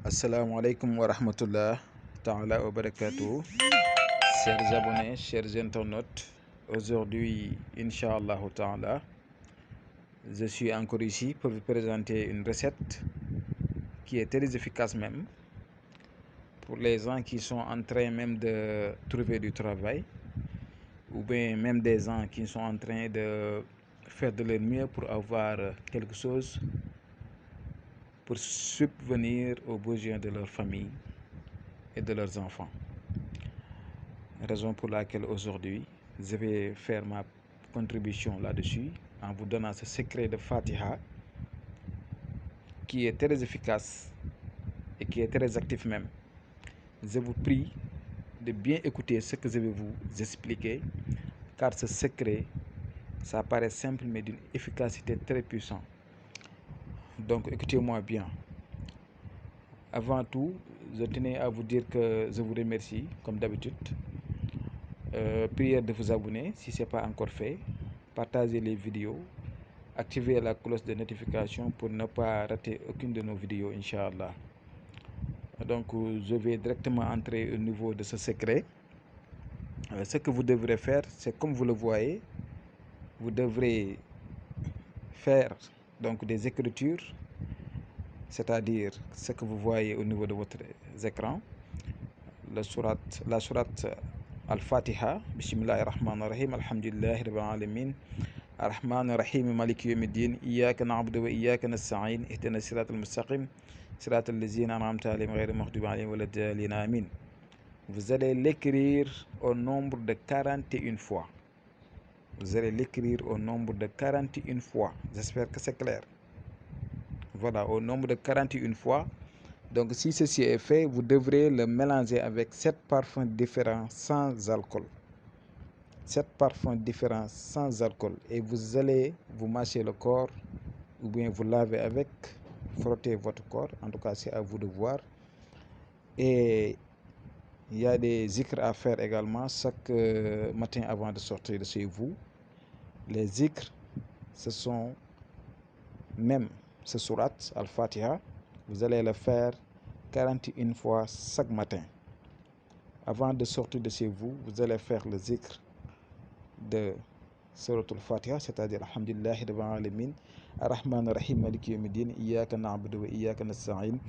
Assalamu alaikum wa rahmatullah ta'ala wa barakatuh. Chers abonnés, chers internautes, aujourd'hui, Inch'Allah ta'ala, je suis encore ici pour vous présenter une recette qui est très efficace même pour les gens qui sont en train même de trouver du travail ou bien même des gens qui sont en train de faire de leur mieux pour avoir quelque chose pour subvenir aux besoins de leur famille et de leurs enfants. Raison pour laquelle aujourd'hui, je vais faire ma contribution là-dessus en vous donnant ce secret de Fatiha qui est très efficace et qui est très actif même. Je vous prie de bien écouter ce que je vais vous expliquer car ce secret, ça paraît simple mais d'une efficacité très puissante. Donc écoutez-moi bien. Avant tout, je tenais à vous dire que je vous remercie comme d'habitude. Prière de vous abonner si ce n'est pas encore fait. Partagez les vidéos. Activez la cloche de notification pour ne pas rater aucune de nos vidéos, Inch'Allah. Donc, je vais directement entrer au niveau de ce secret. Ce que vous devrez faire, c'est comme vous le voyez, vous devrez faire donc des écritures, c'est-à-dire ce que vous voyez au niveau de votre écran. La sourate Al-Fatiha, Bismillahirrahmanirrahim, Alhamdulillahi Rabbil Alamin, Ar-Rahman Ar-Rahim, Maliki Yawmiddin, Iyyaka na'budu wa iyyaka nasta'in, Ihdina siratal mustaqim, siratal ladzina an'amta alayhim ghayril maghdubi alayhim waladdallin, amin. Vous allez l'écrire au nombre de 41 fois. Vous allez l'écrire au nombre de 41 fois. J'espère que c'est clair. Voilà, au nombre de 41 fois. Donc, si ceci est fait, vous devrez le mélanger avec 7 parfums différents sans alcool. 7 parfums différents sans alcool. Et vous allez vous mâcher le corps ou bien vous laver avec, frotter votre corps. En tout cas, c'est à vous de voir. Et il y a des zikrs à faire également chaque matin avant de sortir de chez vous. Les zikrs, ce sont même ce surat Al-Fatiha. Vous allez le faire 41 fois chaque matin. Avant de sortir de chez vous, vous allez faire le zikr de surat Al-Fatiha, c'est-à-dire Alhamdulillahi Rabbil Alamin, Ar-Rahman Ar-Rahim, Maliki Yawmiddin, Iyyaka na'budu wa iyyaka nasta'in,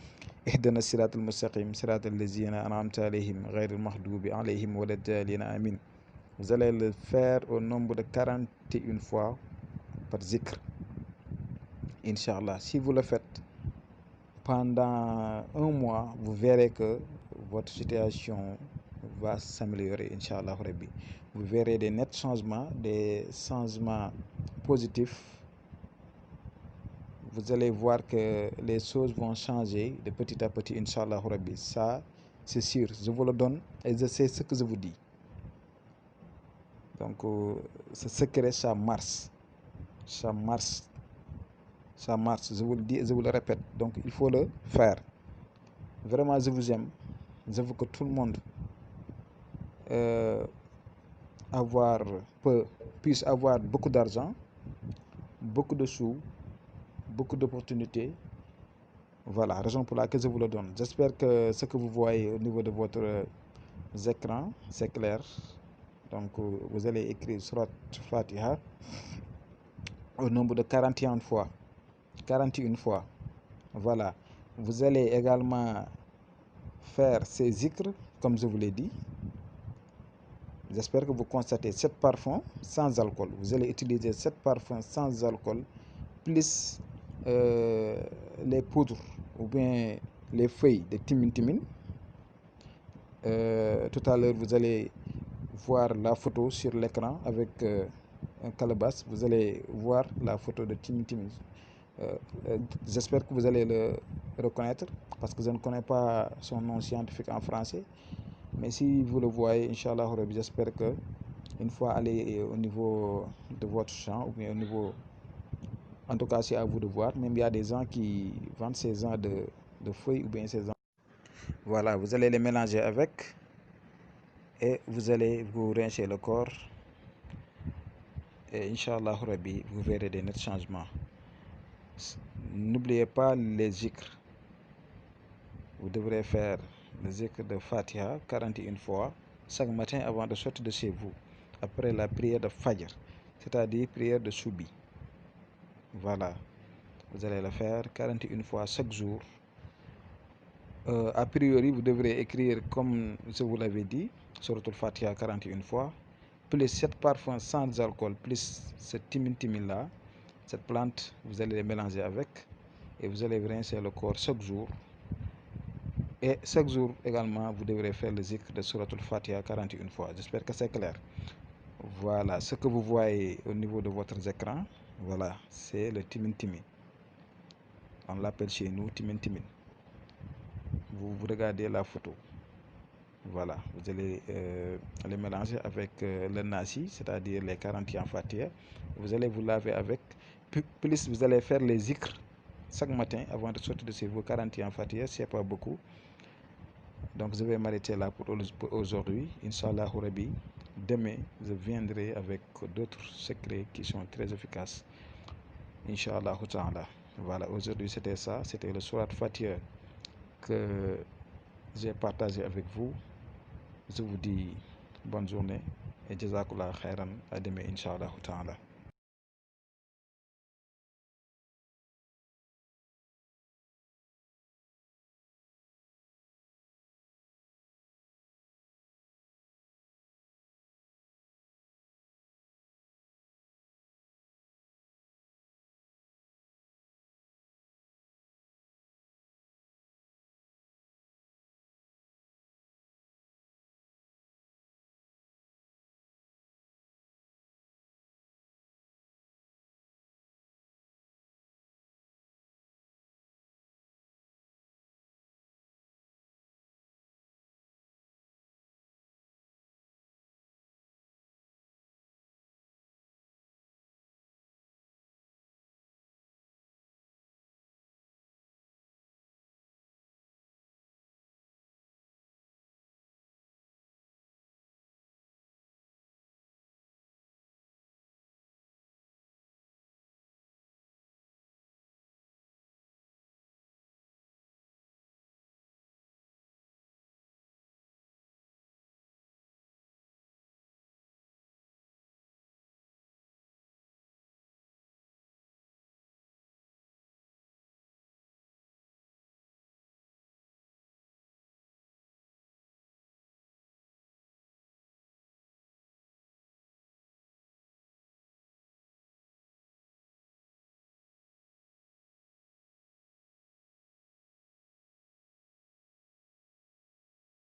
Ihdina siratal mustaqim, siratal ladzina an'amta alayhim, ghayril maghdubi alayhim waladdallin, amin. Vous allez le faire au nombre de 41 fois par zikr. Inch'Allah, si vous le faites pendant un mois, vous verrez que votre situation va s'améliorer, Inch'Allah Rabbi. Vous verrez des nets changements, des changements positifs. Vous allez voir que les choses vont changer de petit à petit, Inch'Allah Rabbi. Ça, c'est sûr, je vous le donne et je sais ce que je vous dis. Donc, ce secret, ça marche. Ça marche. Ça marche, je vous le dis et je vous le répète. Donc, il faut le faire. Vraiment, je vous aime. Je veux que tout le monde puisse avoir beaucoup d'argent, beaucoup de sous, beaucoup d'opportunités. Voilà, raison pour laquelle je vous le donne. J'espère que ce que vous voyez au niveau de votre écran, c'est clair. Donc, vous allez écrire Surat Fatiha au nombre de 41 fois. 41 fois. Voilà. Vous allez également faire ces zikrs, comme je vous l'ai dit. J'espère que vous constatez 7 parfums sans alcool. Vous allez utiliser 7 parfums sans alcool, plus les poudres ou bien les feuilles de timin timin. Tout à l'heure, vous allez voir la photo sur l'écran avec un calebasse. Vous allez voir la photo de timin timin. J'espère que vous allez le reconnaître parce que je ne connais pas son nom scientifique en français. Mais si vous le voyez, Inch'Allah, j'espère que une fois allé au niveau de votre champ ou bien au niveau, en tout cas c'est à vous de voir. Même il y a des gens qui vendent ces gens de feuilles ou bien ces gens. Voilà, vous allez les mélanger avec et vous allez vous rincer le corps. Et Inch'Allah, vous verrez des nets changements. N'oubliez pas les zikrs. vous devrez faire le zikr de Fatiha 41 fois chaque matin avant de sortir de chez vous, après la prière de Fajr, c'est-à-dire prière de Soubi. Voilà, vous allez le faire 41 fois chaque jour. A priori, vous devrez écrire comme je vous l'avais dit, Suratul Fatiha 41 fois, plus 7 parfums sans alcool, plus ce timin là, cette plante, vous allez les mélanger avec et vous allez rincer le corps chaque jour. Et chaque jour également, vous devrez faire le zikr de Suratul Fatiha 41 fois. J'espère que c'est clair. Voilà, ce que vous voyez au niveau de votre écran, voilà, c'est le timin. On l'appelle chez nous timin. Vous regardez la photo. Voilà, vous allez les mélanger avec le nasi, c'est-à-dire les 41 Fatiha. Vous allez vous laver avec, plus vous allez faire les zikr chaque matin avant de sortir de chez vous, 41 Fatiha, c'est pas beaucoup. Donc je vais m'arrêter là pour aujourd'hui. Inch'Allah Rabbi, demain je viendrai avec d'autres secrets qui sont très efficaces. Inch'Allah Ta'ala. Voilà, aujourd'hui c'était ça, c'était le Surat Fatiha que j'ai partagé avec vous. Je vous dis bonne journée et Jazakallah khairan, à demain Inch'Allah Ta'ala.